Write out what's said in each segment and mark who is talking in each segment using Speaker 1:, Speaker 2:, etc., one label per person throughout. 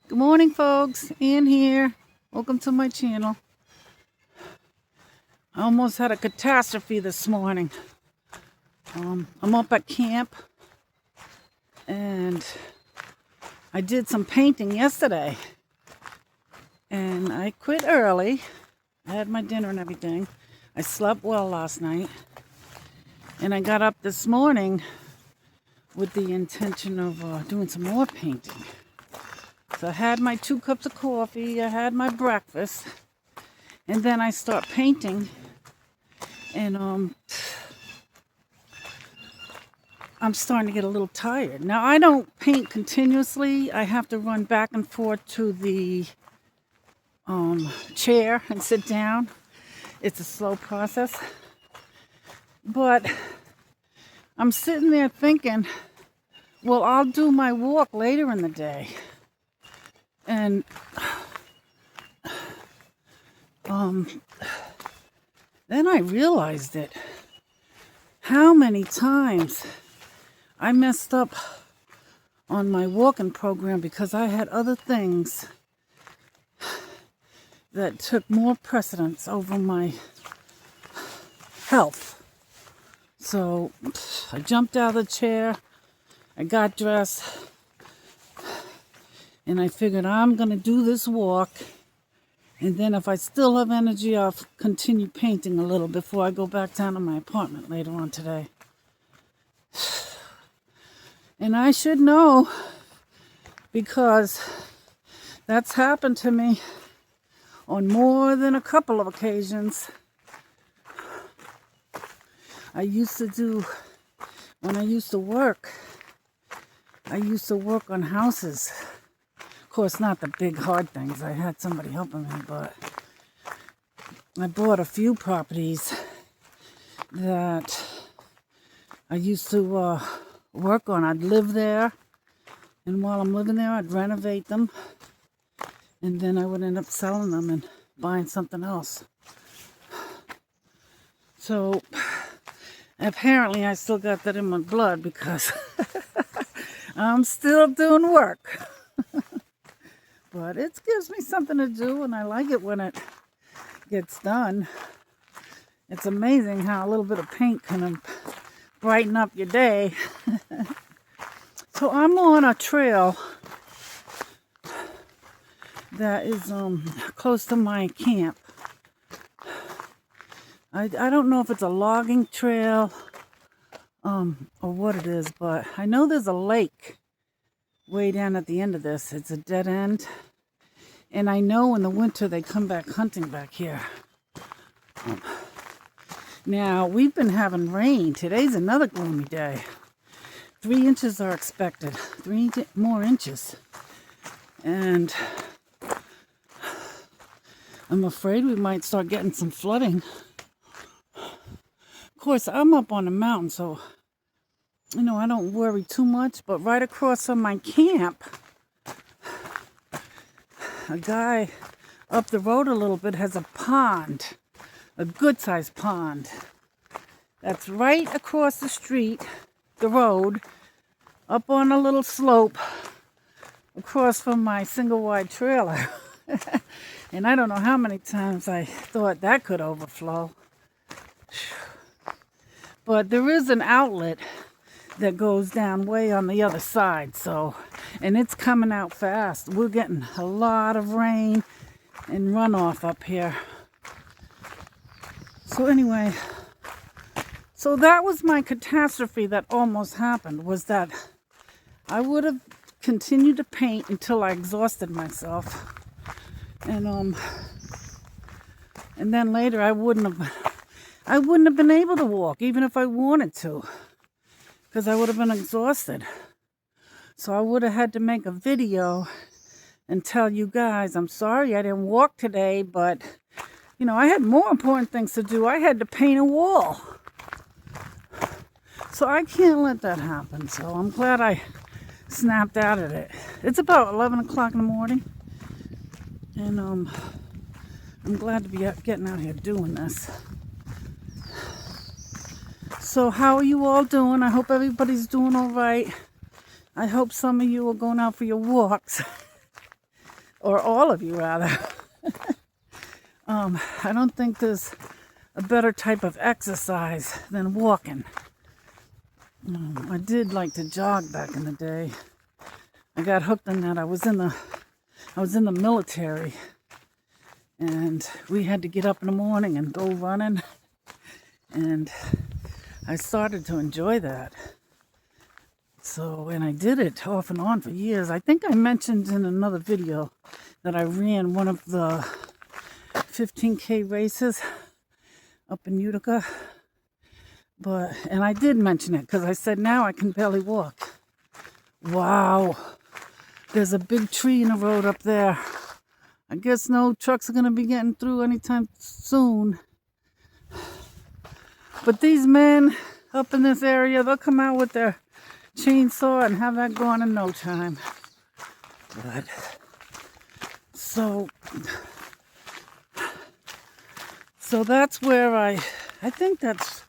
Speaker 1: Good morning, folks. Ann here. Welcome to my channel. I almost had a catastrophe this morning. I'm up at camp and I did some painting yesterday and I quit early. I had my dinner and everything. I slept well last night and I got up this morning with the intention of doing some more painting. So I had my 2 cups of coffee, I had my breakfast, and then I start painting, and I'm starting to get a little tired. Now, I don't paint continuously. I have to run back and forth to the chair and sit down. It's a slow process. But I'm sitting there thinking, well, I'll do my walk later in the day. And then I realized it. How many times I messed up on my walking program because I had other things that took more precedence over my health. So I jumped out of the chair, I got dressed, and I figured I'm going to do this walk. And then if I still have energy, I'll continue painting a little before I go back down to my apartment later on today. And I should know because that's happened to me on more than a couple of occasions. When I used to work on houses. Of course, not the big hard things. I had somebody helping me, but I bought a few properties that I used to work on. I'd live there, and while I'm living there, I'd renovate them, and then I would end up selling them and buying something else. So apparently I still got that in my blood because I'm still doing work. But it gives me something to do, and I like it when it gets done. It's amazing how a little bit of paint can brighten up your day. So I'm on a trail that is close to my camp. I don't know if it's a logging trail or what it is, but I know there's a lake way down at the end of this. It's a dead end. And I know in the winter they come back hunting back here. Now, we've been having rain. Today's another gloomy day. 3 inches are expected. 3 more inches. And I'm afraid we might start getting some flooding. Of course, I'm up on the mountain, so I don't worry too much. But right across from my camp, a guy up the road a little bit has a pond, a good-sized pond. That's right across the street, the road, up on a little slope across from my single-wide trailer. And I don't know how many times I thought that could overflow. But there is an outlet that goes down way on the other side, and it's coming out fast. We're getting a lot of rain and runoff up here. So anyway, so that was my catastrophe that almost happened, was that I would have continued to paint until I exhausted myself. And then later I wouldn't have been able to walk even if I wanted to, because I would have been exhausted. So I would have had to make a video and tell you guys, I'm sorry I didn't walk today, but I had more important things to do. I had to paint a wall. So I can't let that happen. So I'm glad I snapped out of it. It's about 11 o'clock in the morning. And I'm glad to be getting out here doing this. So how are you all doing? I hope everybody's doing all right. I hope some of you are going out for your walks. or all of you rather. I don't think there's a better type of exercise than walking. I did like to jog back in the day. I got hooked on that. I was in the military, and we had to get up in the morning and go running, and I started to enjoy that. So, and I did it off and on for years. I think I mentioned in another video that I ran one of the 15K races up in Utica. And I did mention it because I said now I can barely walk. Wow. There's a big tree in the road up there. I guess no trucks are going to be getting through anytime soon. But these men up in this area, they'll come out with their chainsaw and have that gone in no time. But so that's where I think that's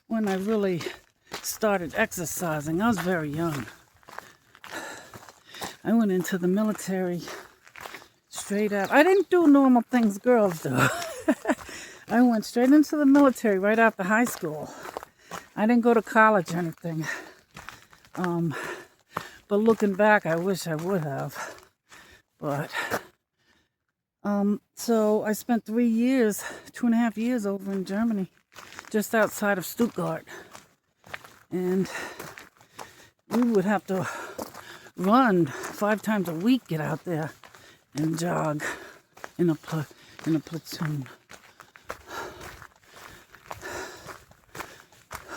Speaker 1: when I really started exercising. I was very young. I went into the military straight out. I didn't do normal things girls do. I went straight into the military right after high school. I didn't go to college or anything. But looking back, I wish I would have. But, so I spent 2.5 years over in Germany, just outside of Stuttgart. And we would have to run 5 times a week, get out there and jog in a platoon.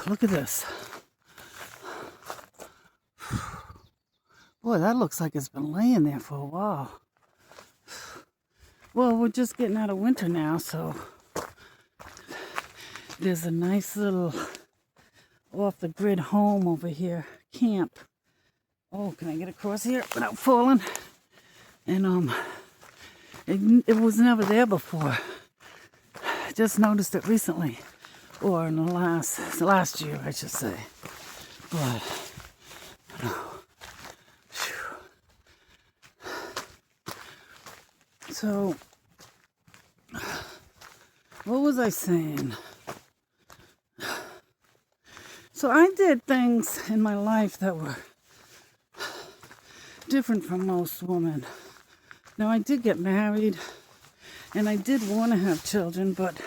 Speaker 1: Look at this. Boy, that looks like it's been laying there for a while. Well, we're just getting out of winter now, so there's a nice little off-the-grid home over here, camp. Oh, can I get across here without falling? And it was never there before. I just noticed it recently, or in the last year, I should say. But so, what was I saying? So I did things in my life that were different from most women. Now, I did get married, and I did want to have children, but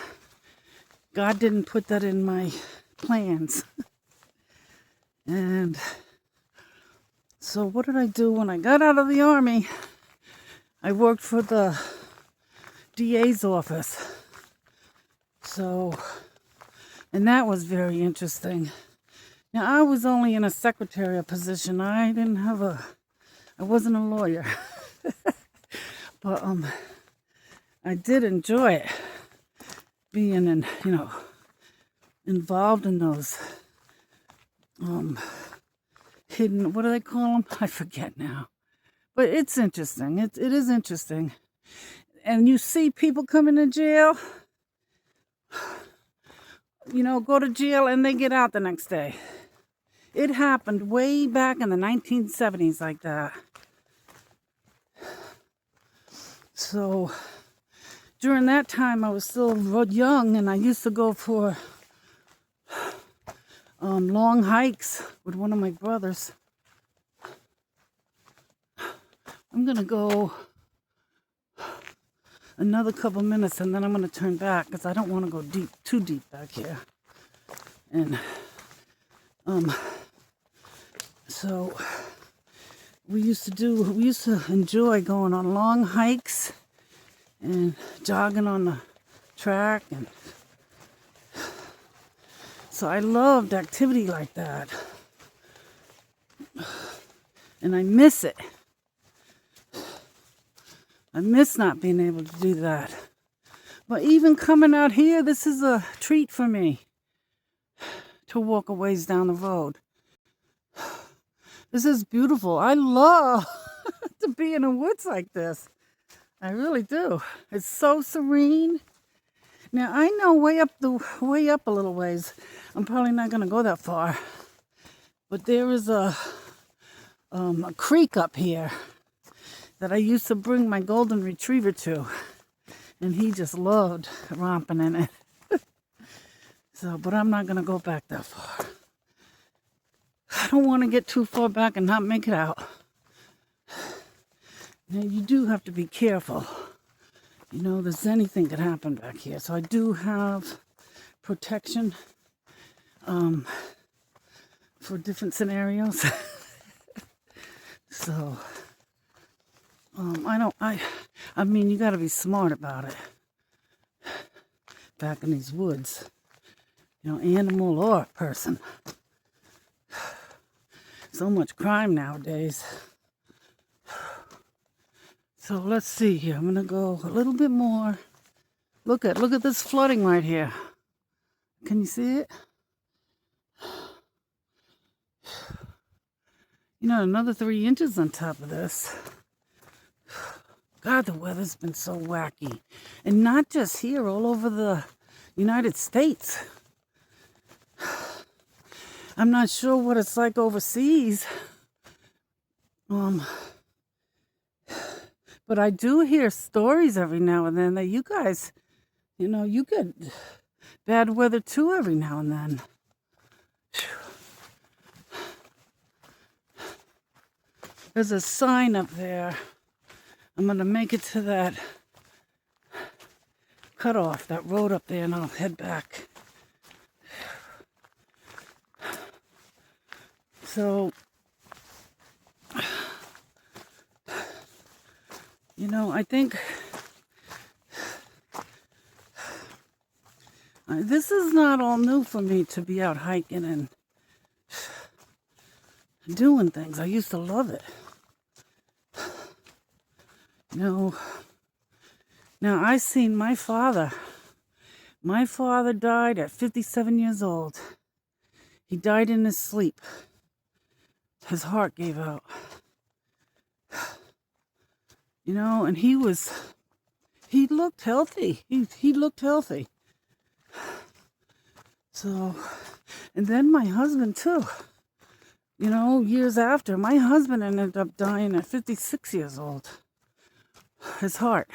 Speaker 1: God didn't put that in my plans. And so what did I do when I got out of the Army? I worked for the DA's office. So, and that was very interesting. Now, I was only in a secretarial position. I wasn't a lawyer. But I did enjoy it, being involved in those hidden, what do they call them? I forget now. But it's interesting. It is interesting. And you see people coming to jail, go to jail and they get out the next day. It happened way back in the 1970s like that. So during that time, I was still young, and I used to go for long hikes with one of my brothers. I'm going to go another couple minutes, and then I'm going to turn back because I don't want to go too deep back here. And so we used to enjoy going on long hikes and jogging on the track, and so I loved activity like that, and I miss it. I miss not being able to do that. But even coming out here, this is a treat for me to walk a ways down the road. This is beautiful. I love to be in the woods like this. I really do. It's so serene. Now, I know way up a little ways, I'm probably not going to go that far. But there is a creek up here that I used to bring my golden retriever to. And he just loved romping in it. So, but I'm not going to go back that far. I don't want to get too far back and not make it out. Now, you do have to be careful. You know, there's anything could happen back here. So I do have protection for different scenarios. So, I mean, you got to be smart about it. Back in these woods. You know, animal or person. So much crime nowadays. So let's see here. I'm gonna go a little bit more. Look at this flooding right here. Can you see it? You know, another 3 inches on top of this. God, the weather's been so wacky. And not just here, all over the United States. I'm not sure what it's like overseas. But I do hear stories every now and then that you guys, you know, you get bad weather too every now and then. There's a sign up there. I'm going to make it to that cutoff, that road up there, and I'll head back. So, you know, I think this is not all new for me to be out hiking and doing things. I used to love it. You know, now I seen my father. My father died at 57 years old. He died in his sleep. His heart gave out. You know, and he looked healthy. He looked healthy. So, and then my husband too. You know, years after, my husband ended up dying at 56 years old. His heart.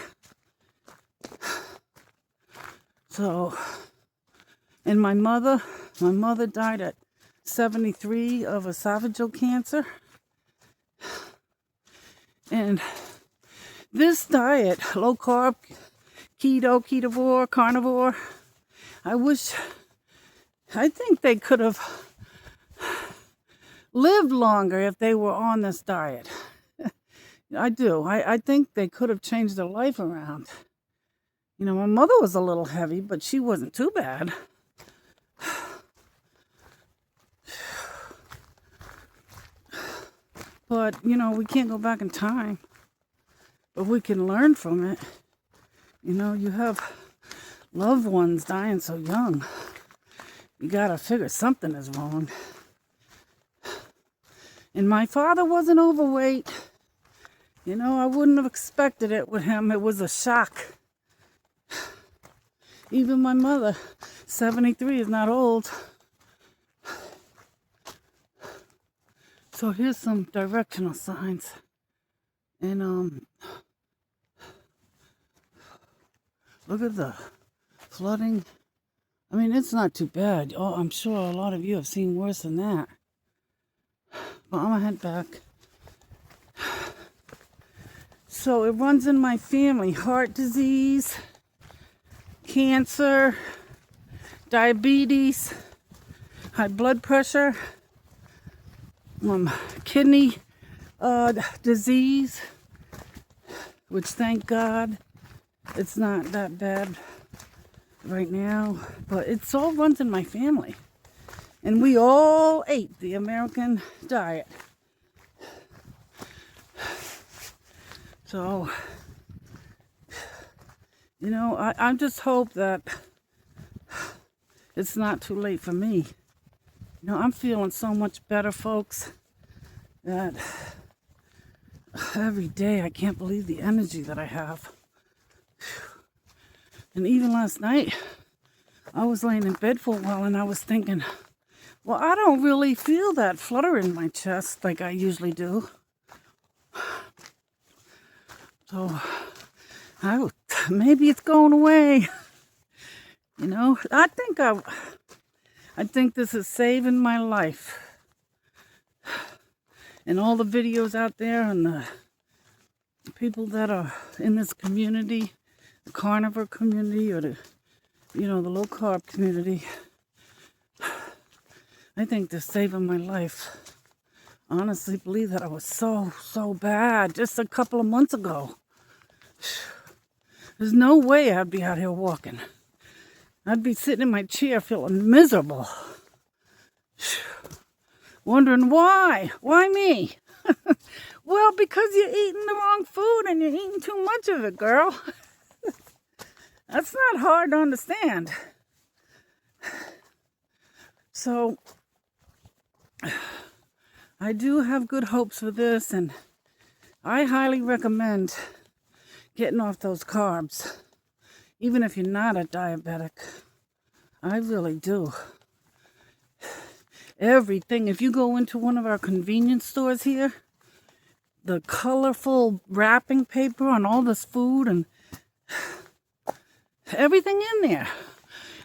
Speaker 1: So, and my mother died at 73 of esophageal cancer. And this diet, low carb, keto, ketovore, carnivore, I think they could have lived longer if they were on this diet. I do. I think they could have changed their life around. You know, my mother was a little heavy, but she wasn't too bad. But, you know, we can't go back in time. But we can learn from it. You know, you have loved ones dying so young. You gotta figure something is wrong. And my father wasn't overweight. You know, I wouldn't have expected it with him. It was a shock. Even my mother, 73, is not old. So here's some directional signs. And look at the flooding. I mean, it's not too bad. Oh, I'm sure a lot of you have seen worse than that. But I'm gonna head back. So it runs in my family. Heart disease, cancer, diabetes, high blood pressure, kidney disease, which thank God it's not that bad right now, but it all runs in my family. And we all ate the American diet. So, you know, I just hope that it's not too late for me. You know, I'm feeling so much better, folks, that every day I can't believe the energy that I have. And even last night, I was laying in bed for a while and I was thinking, well, I don't really feel that flutter in my chest like I usually do. So maybe it's going away. You know, I think this is saving my life. And all the videos out there and the people that are in this community, the carnivore community or the low-carb community, I think they're saving my life. Honestly believe that I was so bad just a couple of months ago. There's no way I'd be out here walking. I'd be sitting in my chair feeling miserable. Wondering why? Why me? Well, because you're eating the wrong food and you're eating too much of it, girl. That's not hard to understand. So, I do have good hopes for this, and I highly recommend getting off those carbs, even if you're not a diabetic. I really do. Everything, if you go into one of our convenience stores here, the colorful wrapping paper on all this food and everything in there.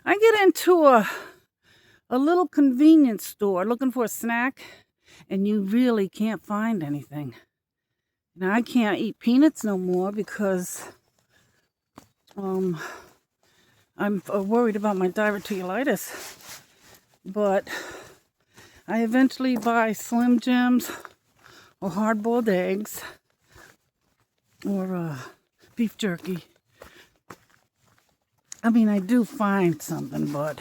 Speaker 1: I get into a little convenience store looking for a snack, and you really can't find anything. Now, I can't eat peanuts no more because I'm worried about my diverticulitis. But I eventually buy Slim Jims or hard-boiled eggs or beef jerky. I mean, I do find something, but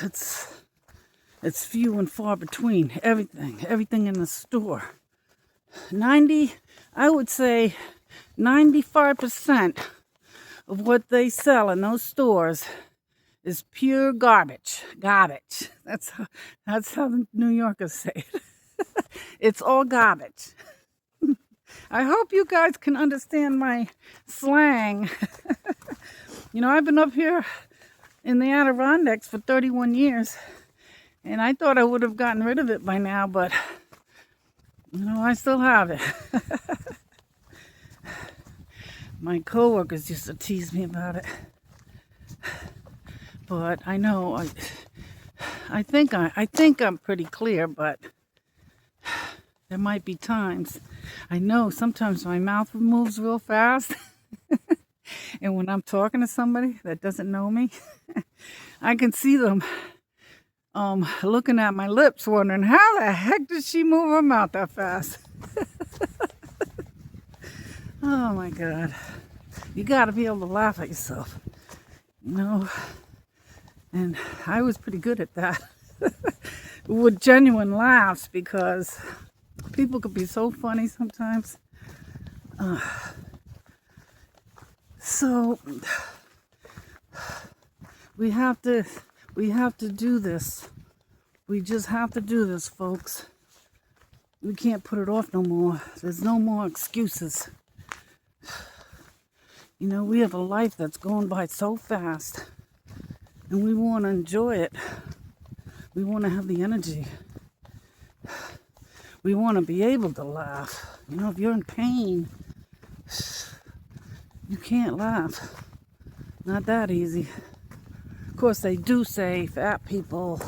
Speaker 1: it's few and far between. Everything in the store. I would say 95% of what they sell in those stores is pure garbage. Garbage. That's how the New Yorkers say it. It's all garbage. I hope you guys can understand my slang. I've been up here in the Adirondacks for 31 years, and I thought I would have gotten rid of it by now, but I still have it. My coworkers used to tease me about it. But I know I think I'm pretty clear, but there might be times. I know sometimes my mouth moves real fast. And when I'm talking to somebody that doesn't know me, I can see them looking at my lips, wondering how the heck did she move her mouth that fast? Oh my God. You gotta be able to laugh at yourself. And I was pretty good at that. With genuine laughs, because people could be so funny sometimes. So we have to do this. We just have to do this, folks. We can't put it off no more. There's no more excuses. We have a life that's going by so fast, and we want to enjoy it. We want to have the energy. We want to be able to laugh. If you're in pain, you can't laugh. Not that easy. Of course, they do say fat people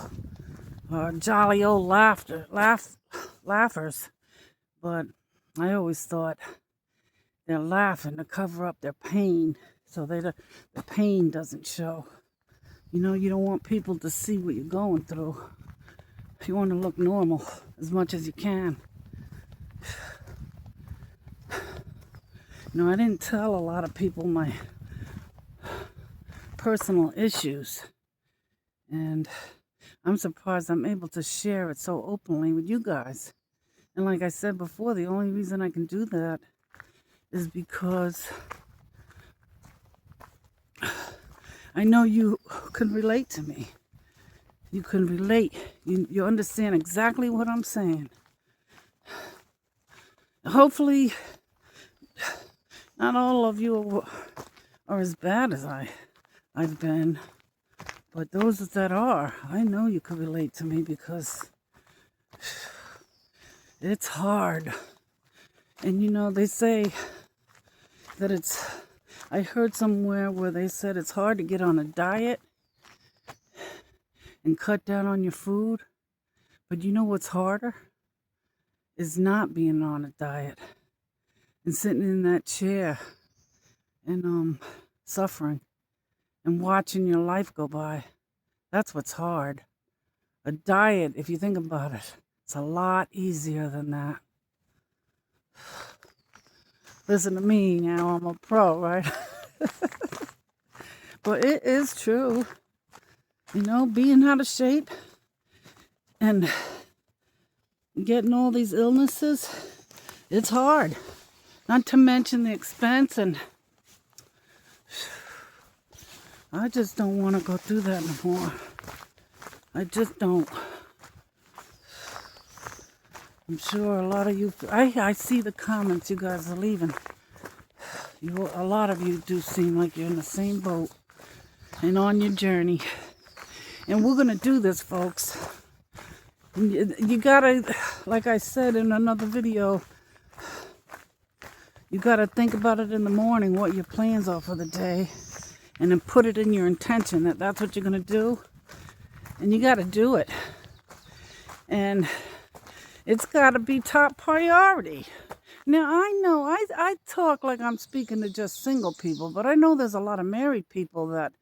Speaker 1: are jolly old laughers, but I always thought they're laughing to cover up their pain, so the pain doesn't show. You don't want people to see what you're going through. You want to look normal as much as you can. I didn't tell a lot of people my personal issues, and I'm surprised I'm able to share it so openly with you guys. And like I said before, the only reason I can do that is because I know you can relate to me. You can relate. You understand exactly what I'm saying. Hopefully, not all of you are as bad as I've been. But those that are, I know you can relate to me, because it's hard. And you know, they say that I heard somewhere where they said it's hard to get on a diet and cut down on your food. But you know what's harder? Is not being on a diet and sitting in that chair and suffering and watching your life go by. That's what's hard. A diet, if you think about it, it's a lot easier than that. Listen to me now, I'm a pro, right? But it is true. You know, being out of shape and getting all these illnesses, it's hard. Not to mention the expense, and I just don't want to go through that anymore. I just don't. I'm sure a lot of you, I see the comments you guys are leaving. A lot of you do seem like you're in the same boat and on your journey. And we're going to do this, folks. You gotta, like I said in another video, you gotta think about it in the morning, what your plans are for the day, and then put it in your intention that that's what you're gonna do, and you gotta do it. And it's gotta be top priority. Now, I know I talk like I'm speaking to just single people, but I know there's a lot of married people that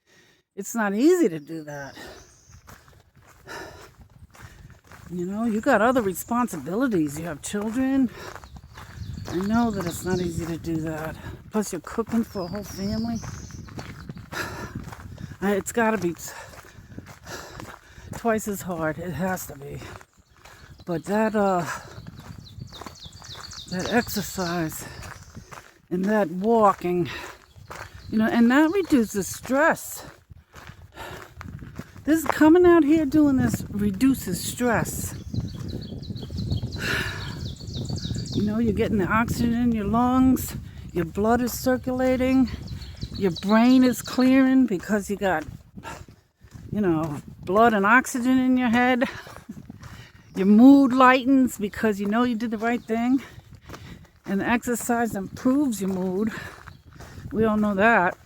Speaker 1: it's not easy to do that. You know, you got other responsibilities. You have children. I know that it's not easy to do that. Plus, you're cooking for a whole family. It's got to be twice as hard. It has to be. But that exercise and that walking, you know, and that reduces stress. This coming out here doing this reduces stress. You know, you're getting the oxygen in your lungs, your blood is circulating, your brain is clearing because you got, you know, blood and oxygen in your head. Your mood lightens because you know you did the right thing. And the exercise improves your mood. We all know that.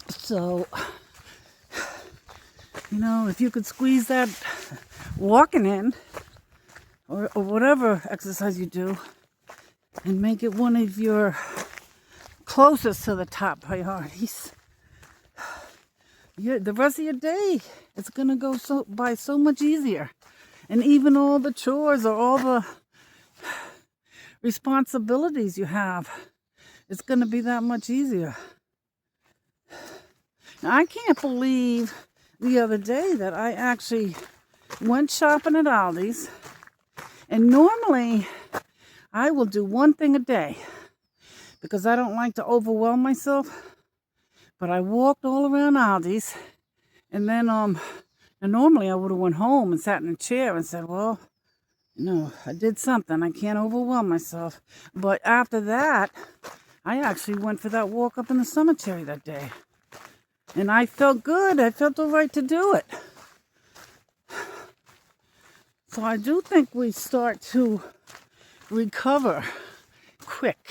Speaker 1: So, you know, if you could squeeze that walking in, or whatever exercise you do, and make it one of your closest to the top priorities, the rest of your day, it's going to go by so much easier. And even all the chores or all the responsibilities you have, it's going to be that much easier. Now, I can't believe the other day that I actually went shopping at Aldi's, and normally I will do one thing a day because I don't like to overwhelm myself, but I walked all around Aldi's, and then and normally I would have went home and sat in a chair and said, well, you know, I did something, I can't overwhelm myself. But after that, I actually went for that walk up in the cemetery that day. And I felt good. I felt all right to do it. So I do think we start to recover quick.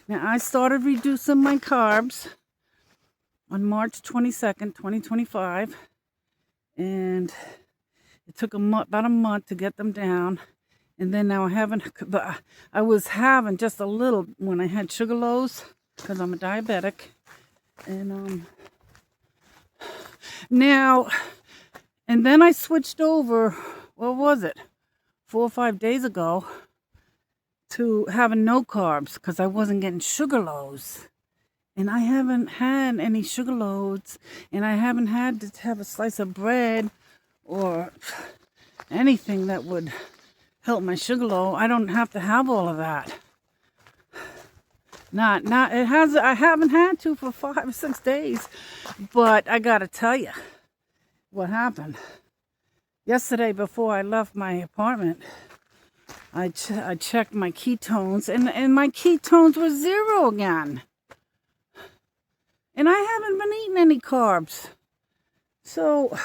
Speaker 1: Now, I started reducing my carbs on March 22nd, 2025. And it took about a month to get them down. And then now I was having just a little when I had sugar lows because I'm a diabetic. And now, and then I switched over, what was it, 4 or 5 days ago, to having no carbs because I wasn't getting sugar lows. And I haven't had any sugar loads, and I haven't had to have a slice of bread or anything that would help my sugar low. I don't have to have all of that. I haven't had to for 5 or 6 days, but I gotta tell you what happened. Yesterday, before I left my apartment, I checked my ketones, and my ketones were 0 again. And I haven't been eating any carbs. So,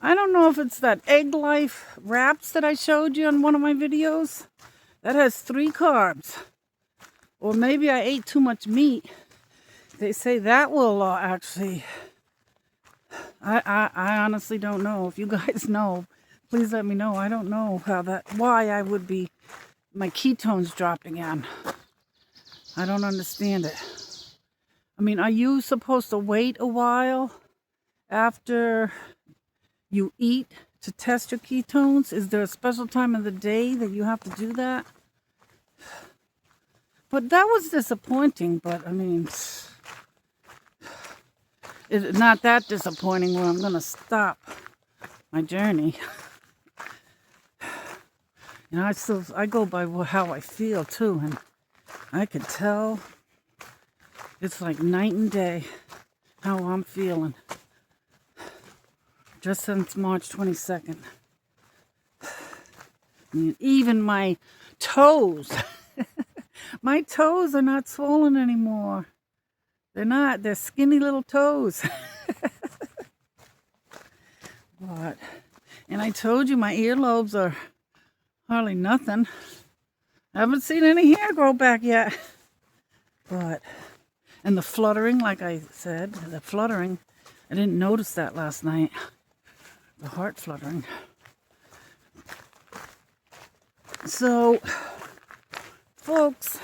Speaker 1: I don't know if it's that Egg Life wraps that I showed you in one of my videos. That has 3 carbs. Or maybe I ate too much meat. They say that will actually... I honestly don't know. If you guys know, please let me know. I don't know why I would be... My ketones dropped again. I don't understand it. I mean, are you supposed to wait a while after you eat to test your ketones? Is there a special time of the day that you have to do that? But that was disappointing, but I mean, it's not that disappointing where I'm going to stop my journey. You know, I go by how I feel too, and I could tell it's like night and day how I'm feeling. Just since March 22nd. I mean, even my toes, my toes are not swollen anymore. They're not, they're skinny little toes. But, and I told you my earlobes are hardly nothing. I haven't seen any hair grow back yet. But, and the fluttering, like I said, the fluttering, I didn't notice that last night. The heart fluttering. So, folks,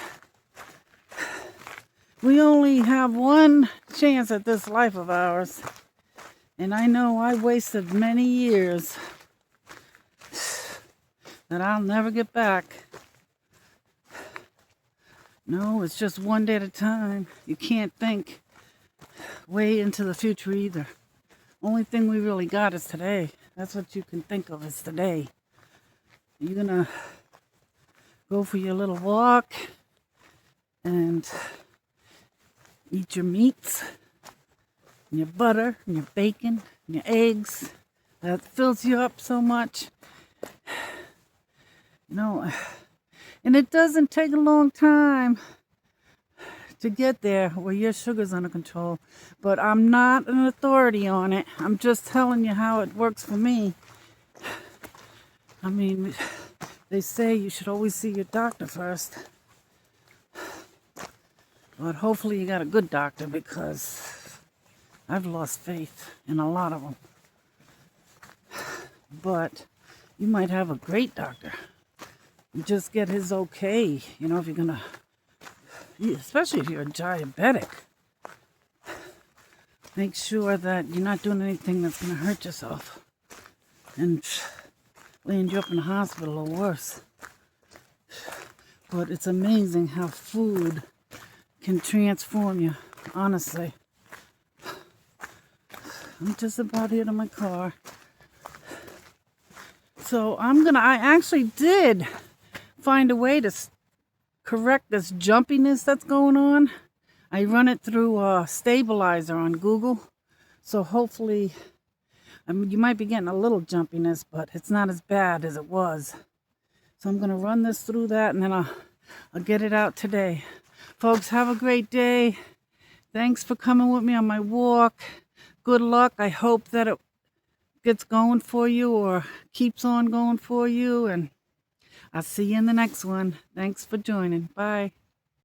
Speaker 1: we only have one chance at this life of ours. And I know I wasted many years that I'll never get back. No, it's just one day at a time. You can't think way into the future either. Only thing we really got is today. That's what you can think of as today. You're gonna go for your little walk and eat your meats and your butter and your bacon and your eggs. That fills you up so much. You know, and it doesn't take a long time to get there where your sugar's under control. But I'm not an authority on it. I'm just telling you how it works for me. I mean, they say you should always see your doctor first. But hopefully you got a good doctor, because I've lost faith in a lot of them. But you might have a great doctor. You just get his okay, you know, if you're gonna, especially if you're a diabetic. Make sure that you're not doing anything that's gonna hurt yourself and land you up in the hospital or worse. But it's amazing how food can transform you, honestly. I'm just about here to my car. So I actually did find a way to correct this jumpiness that's going on. I run it through a stabilizer on Google. So hopefully, I mean, you might be getting a little jumpiness, but it's not as bad as it was. So I'm going to run this through that, and then I'll get it out today. Folks, have a great day. Thanks for coming with me on my walk. Good luck. I hope that it gets going for you or keeps on going for you. And I'll see you in the next one. Thanks for joining. Bye.